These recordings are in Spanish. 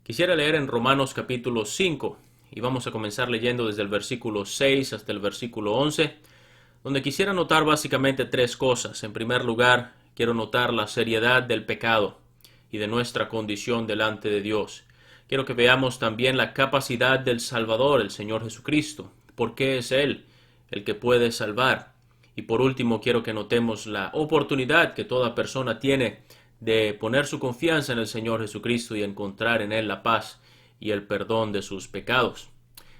Quisiera leer en Romanos capítulo 5 y vamos a comenzar leyendo desde el versículo 6 hasta el versículo 11, donde quisiera notar básicamente tres cosas. En primer lugar, quiero notar la seriedad del pecado y de nuestra condición delante de Dios. Quiero que veamos también la capacidad del Salvador, el Señor Jesucristo. ¿Por qué es Él el que puede salvar? Y por último, quiero que notemos la oportunidad que toda persona tiene de poner su confianza en el Señor Jesucristo y encontrar en Él la paz y el perdón de sus pecados.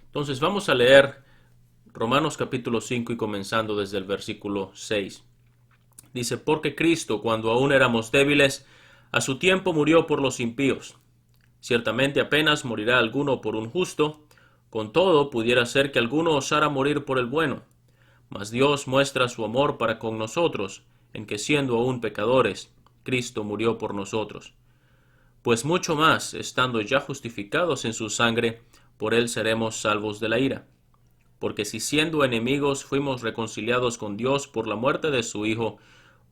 Entonces vamos a leer Romanos capítulo 5 y comenzando desde el versículo 6. Dice: porque Cristo, cuando aún éramos débiles, a su tiempo murió por los impíos. Ciertamente apenas morirá alguno por un justo, con todo pudiera ser que alguno osara morir por el bueno. Mas Dios muestra su amor para con nosotros, en que siendo aún pecadores, Cristo murió por nosotros. Pues mucho más, estando ya justificados en su sangre, por él seremos salvos de la ira. Porque si siendo enemigos fuimos reconciliados con Dios por la muerte de su Hijo,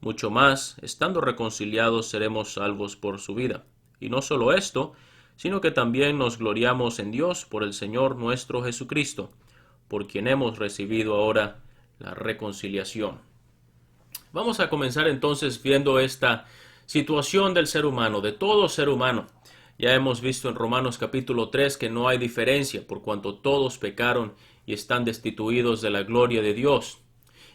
mucho más, estando reconciliados, seremos salvos por su vida. Y no solo esto, sino que también nos gloriamos en Dios por el Señor nuestro Jesucristo, por quien hemos recibido ahora la reconciliación. Vamos a comenzar entonces viendo esta situación del ser humano, de todo ser humano. Ya hemos visto en Romanos capítulo 3 que no hay diferencia, por cuanto todos pecaron y están destituidos de la gloria de Dios.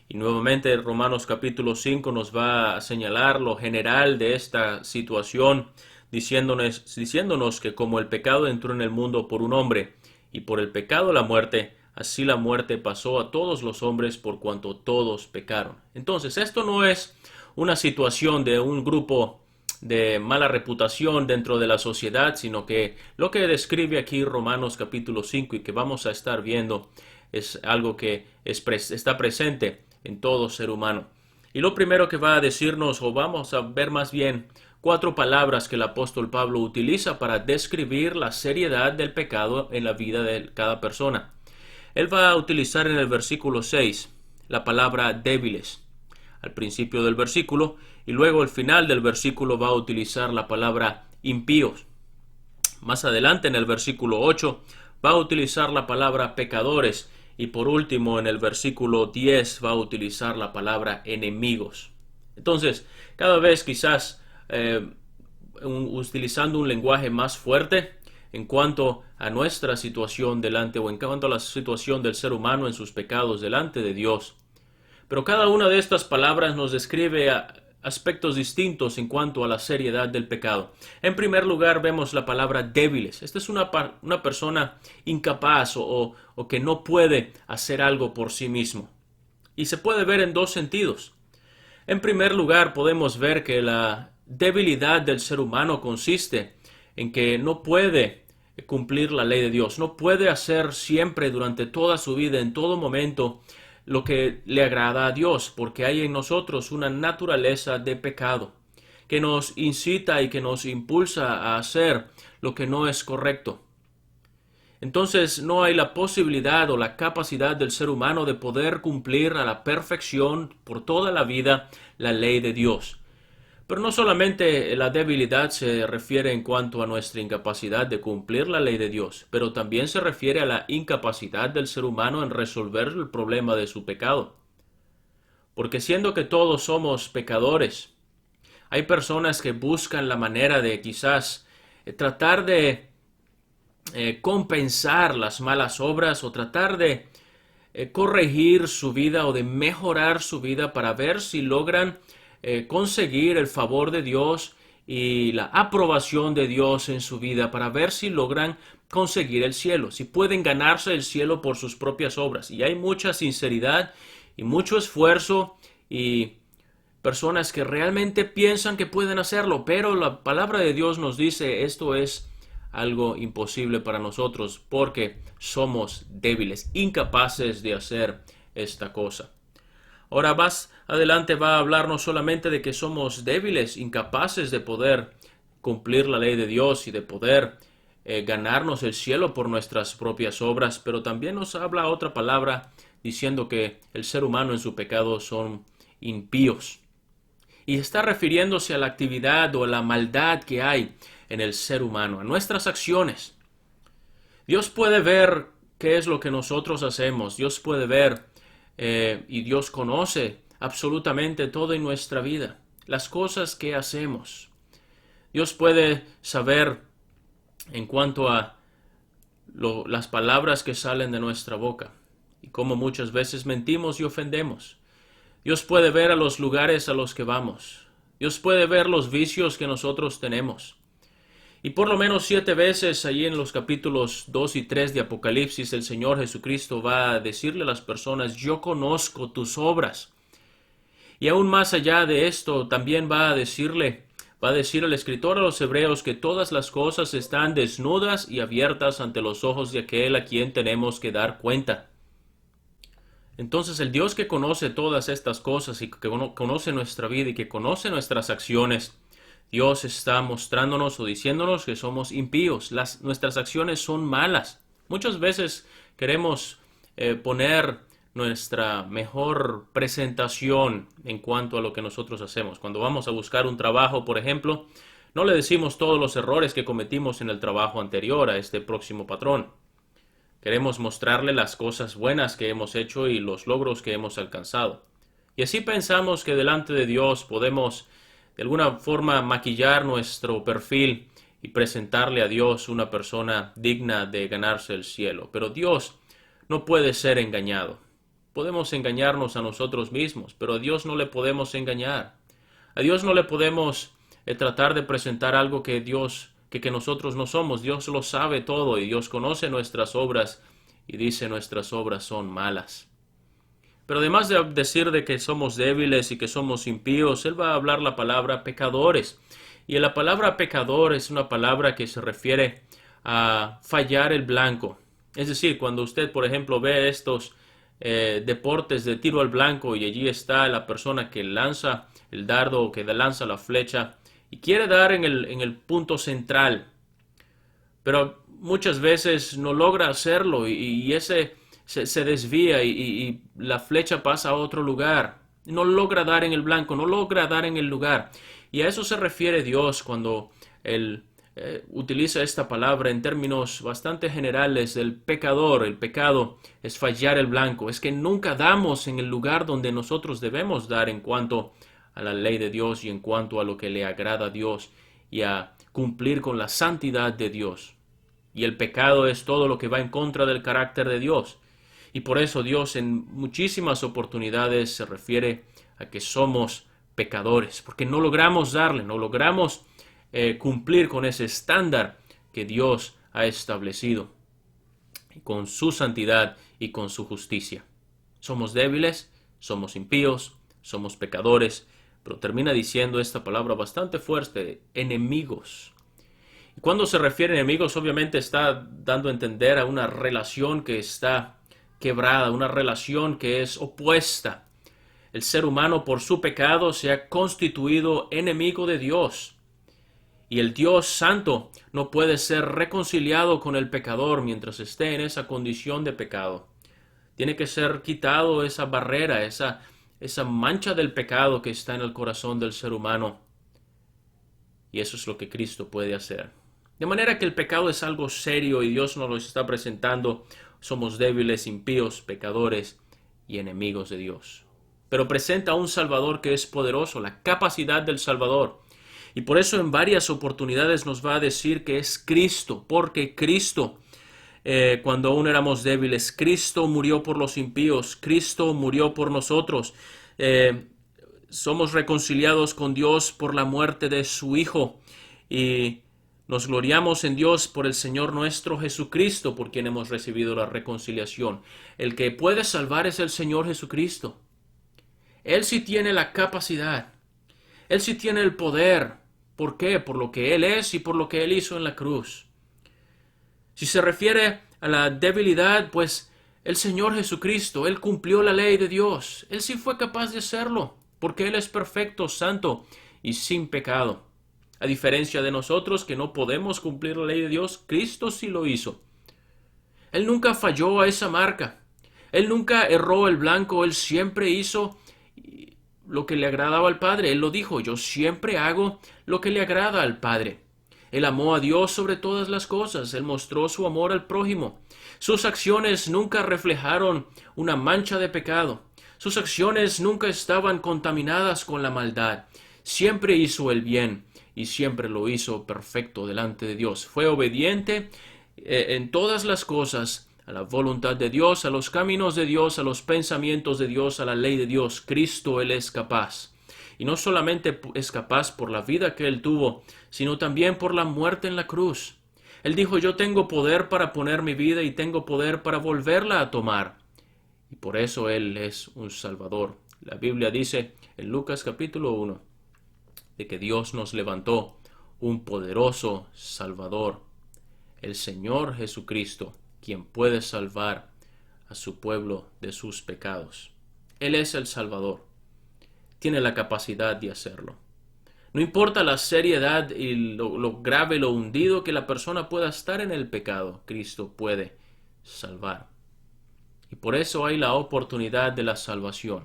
Y nuevamente Romanos capítulo 5 nos va a señalar lo general de esta situación, diciéndonos que como el pecado entró en el mundo por un hombre, y por el pecado la muerte, así la muerte pasó a todos los hombres por cuanto todos pecaron. Entonces, esto no es una situación de un grupo de mala reputación dentro de la sociedad, sino que lo que describe aquí Romanos capítulo 5 y que vamos a estar viendo es algo que está presente en todo ser humano. Y lo primero que va a decirnos, o vamos a ver más bien, cuatro palabras que el apóstol Pablo utiliza para describir la seriedad del pecado en la vida de cada persona. Él va a utilizar en el versículo 6 la palabra débiles al principio del versículo, y luego al final del versículo va a utilizar la palabra impíos. Más adelante en el versículo 8 va a utilizar la palabra pecadores, y por último en el versículo 10 va a utilizar la palabra enemigos. Entonces, cada vez quizás utilizando un lenguaje más fuerte en cuanto a nuestra situación delante, o en cuanto a la situación del ser humano en sus pecados delante de Dios. Pero cada una de estas palabras nos describe aspectos distintos en cuanto a la seriedad del pecado. En primer lugar, vemos la palabra débiles. Esta es una persona incapaz o que no puede hacer algo por sí mismo. Y se puede ver en dos sentidos. En primer lugar, podemos ver que la debilidad del ser humano consiste en que no puede cumplir la ley de Dios, no puede hacer siempre durante toda su vida, en todo momento, lo que le agrada a Dios, porque hay en nosotros una naturaleza de pecado que nos incita y que nos impulsa a hacer lo que no es correcto. Entonces no hay la posibilidad o la capacidad del ser humano de poder cumplir a la perfección por toda la vida la ley de Dios. Pero no solamente la debilidad se refiere en cuanto a nuestra incapacidad de cumplir la ley de Dios, pero también se refiere a la incapacidad del ser humano en resolver el problema de su pecado. Porque siendo que todos somos pecadores, hay personas que buscan la manera de quizás tratar de compensar las malas obras o tratar de corregir su vida o de mejorar su vida para ver si logran conseguir el favor de Dios y la aprobación de Dios en su vida, para ver si logran conseguir el cielo, si pueden ganarse el cielo por sus propias obras. Y hay mucha sinceridad y mucho esfuerzo y personas que realmente piensan que pueden hacerlo, pero la palabra de Dios nos dice esto es algo imposible para nosotros porque somos débiles, incapaces de hacer esta cosa. Ahora más adelante va a hablar no solamente de que somos débiles, incapaces de poder cumplir la ley de Dios y de poder ganarnos el cielo por nuestras propias obras, pero también nos habla otra palabra diciendo que el ser humano en su pecado son impíos. Y está refiriéndose a la actividad o a la maldad que hay en el ser humano, en nuestras acciones. Dios puede ver qué es lo que nosotros hacemos. Dios puede ver y Dios conoce absolutamente todo en nuestra vida, las cosas que hacemos. Dios puede saber en cuanto a las palabras que salen de nuestra boca y cómo muchas veces mentimos y ofendemos. Dios puede ver a los lugares a los que vamos. Dios puede ver los vicios que nosotros tenemos. Y por lo menos 7 veces allí en los capítulos 2 y 3 de Apocalipsis el Señor Jesucristo va a decirle a las personas: yo conozco tus obras. Y aún más allá de esto también va a decir el escritor a los hebreos que todas las cosas están desnudas y abiertas ante los ojos de aquel a quien tenemos que dar cuenta. Entonces el Dios que conoce todas estas cosas y que conoce nuestra vida y que conoce nuestras acciones, Dios está mostrándonos o diciéndonos que somos impíos. Nuestras acciones son malas. Muchas veces queremos poner nuestra mejor presentación en cuanto a lo que nosotros hacemos. Cuando vamos a buscar un trabajo, por ejemplo, no le decimos todos los errores que cometimos en el trabajo anterior a este próximo patrón. Queremos mostrarle las cosas buenas que hemos hecho y los logros que hemos alcanzado. Y así pensamos que delante de Dios podemos de alguna forma maquillar nuestro perfil y presentarle a Dios una persona digna de ganarse el cielo. Pero Dios no puede ser engañado. Podemos engañarnos a nosotros mismos, pero a Dios no le podemos engañar. A Dios no le podemos tratar de presentar algo que nosotros no somos. Dios lo sabe todo y Dios conoce nuestras obras y dice: nuestras obras son malas. Pero además de decir de que somos débiles y que somos impíos, Él va a hablar la palabra pecadores. Y la palabra pecador es una palabra que se refiere a fallar el blanco. Es decir, cuando usted, por ejemplo, ve estos deportes de tiro al blanco y allí está la persona que lanza el dardo o que lanza la flecha y quiere dar en el punto central, pero muchas veces no logra hacerlo y ese se desvía y la flecha pasa a otro lugar. No logra dar en el blanco, no logra dar en el lugar. Y a eso se refiere Dios cuando Él utiliza esta palabra en términos bastante generales del pecador. El pecado es fallar el blanco. Es que nunca damos en el lugar donde nosotros debemos dar en cuanto a la ley de Dios y en cuanto a lo que le agrada a Dios y a cumplir con la santidad de Dios. Y el pecado es todo lo que va en contra del carácter de Dios. Y por eso Dios en muchísimas oportunidades se refiere a que somos pecadores, porque no logramos no logramos cumplir con ese estándar que Dios ha establecido, con su santidad y con su justicia. Somos débiles, somos impíos, somos pecadores, pero termina diciendo esta palabra bastante fuerte: enemigos. Y cuando se refiere a enemigos, obviamente está dando a entender a una relación que está quebrada, una relación que es opuesta. El ser humano por su pecado se ha constituido enemigo de Dios. Y el Dios santo no puede ser reconciliado con el pecador mientras esté en esa condición de pecado. Tiene que ser quitado esa barrera, esa mancha del pecado que está en el corazón del ser humano. Y eso es lo que Cristo puede hacer. De manera que el pecado es algo serio y Dios nos lo está presentando. Somos débiles, impíos, pecadores y enemigos de Dios. Pero presenta a un Salvador que es poderoso, la capacidad del Salvador. Y por eso en varias oportunidades nos va a decir que es Cristo, porque Cristo, cuando aún éramos débiles, Cristo murió por los impíos, Cristo murió por nosotros. Somos reconciliados con Dios por la muerte de su Hijo y nos gloriamos en Dios por el Señor nuestro Jesucristo, por quien hemos recibido la reconciliación. El que puede salvar es el Señor Jesucristo. Él sí tiene la capacidad. Él sí tiene el poder. ¿Por qué? Por lo que Él es y por lo que Él hizo en la cruz. Si se refiere a la debilidad, pues el Señor Jesucristo, Él cumplió la ley de Dios. Él sí fue capaz de hacerlo, porque Él es perfecto, santo y sin pecado. A diferencia de nosotros que no podemos cumplir la ley de Dios, Cristo sí lo hizo. Él nunca falló a esa marca. Él nunca erró el blanco. Él siempre hizo lo que le agradaba al Padre. Él lo dijo: yo siempre hago lo que le agrada al Padre. Él amó a Dios sobre todas las cosas. Él mostró su amor al prójimo. Sus acciones nunca reflejaron una mancha de pecado. Sus acciones nunca estaban contaminadas con la maldad. Siempre hizo el bien y siempre lo hizo perfecto delante de Dios. Fue obediente en todas las cosas a la voluntad de Dios, a los caminos de Dios, a los pensamientos de Dios, a la ley de Dios. Cristo, Él es capaz. Y no solamente es capaz por la vida que Él tuvo, sino también por la muerte en la cruz. Él dijo, yo tengo poder para poner mi vida y tengo poder para volverla a tomar. Y por eso Él es un Salvador. La Biblia dice en Lucas capítulo 1 de que Dios nos levantó un poderoso Salvador, el Señor Jesucristo, quien puede salvar a su pueblo de sus pecados. Él es el Salvador. Tiene la capacidad de hacerlo. No importa la seriedad y lo grave, lo hundido que la persona pueda estar en el pecado, Cristo puede salvar. Y por eso hay la oportunidad de la salvación.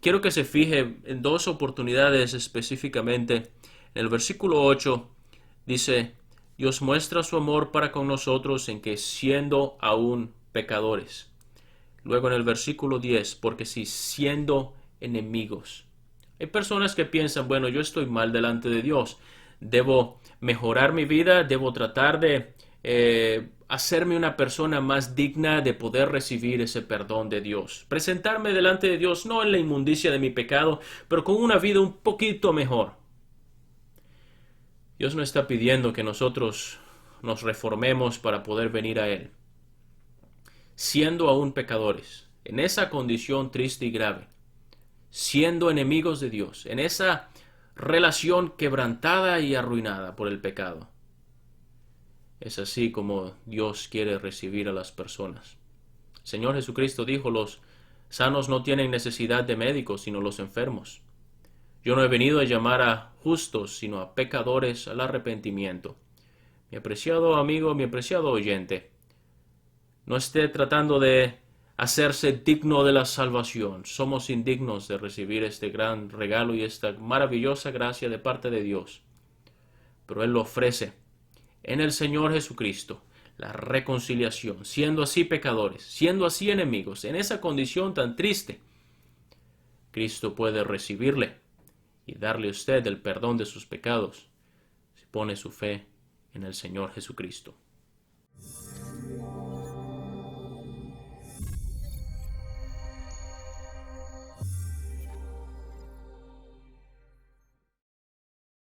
Quiero que se fije en dos oportunidades específicamente. En el versículo 8 dice, Dios muestra su amor para con nosotros en que siendo aún pecadores. Luego en el versículo 10, porque si siendo enemigos. Hay personas que piensan, bueno, yo estoy mal delante de Dios. Debo mejorar mi vida, debo tratar de hacerme una persona más digna de poder recibir ese perdón de Dios. Presentarme delante de Dios no en la inmundicia de mi pecado, pero con una vida un poquito mejor. Dios no está pidiendo que nosotros nos reformemos para poder venir a Él. Siendo aún pecadores, en esa condición triste y grave, siendo enemigos de Dios, en esa relación quebrantada y arruinada por el pecado. Es así como Dios quiere recibir a las personas. El Señor Jesucristo dijo, los sanos no tienen necesidad de médicos, sino los enfermos. Yo no he venido a llamar a justos, sino a pecadores al arrepentimiento. Mi apreciado amigo, mi apreciado oyente, no esté tratando de hacerse digno de la salvación. Somos indignos de recibir este gran regalo y esta maravillosa gracia de parte de Dios. Pero Él lo ofrece en el Señor Jesucristo, la reconciliación, siendo así pecadores, siendo así enemigos, en esa condición tan triste. Cristo puede recibirle y darle a usted el perdón de sus pecados si pone su fe en el Señor Jesucristo.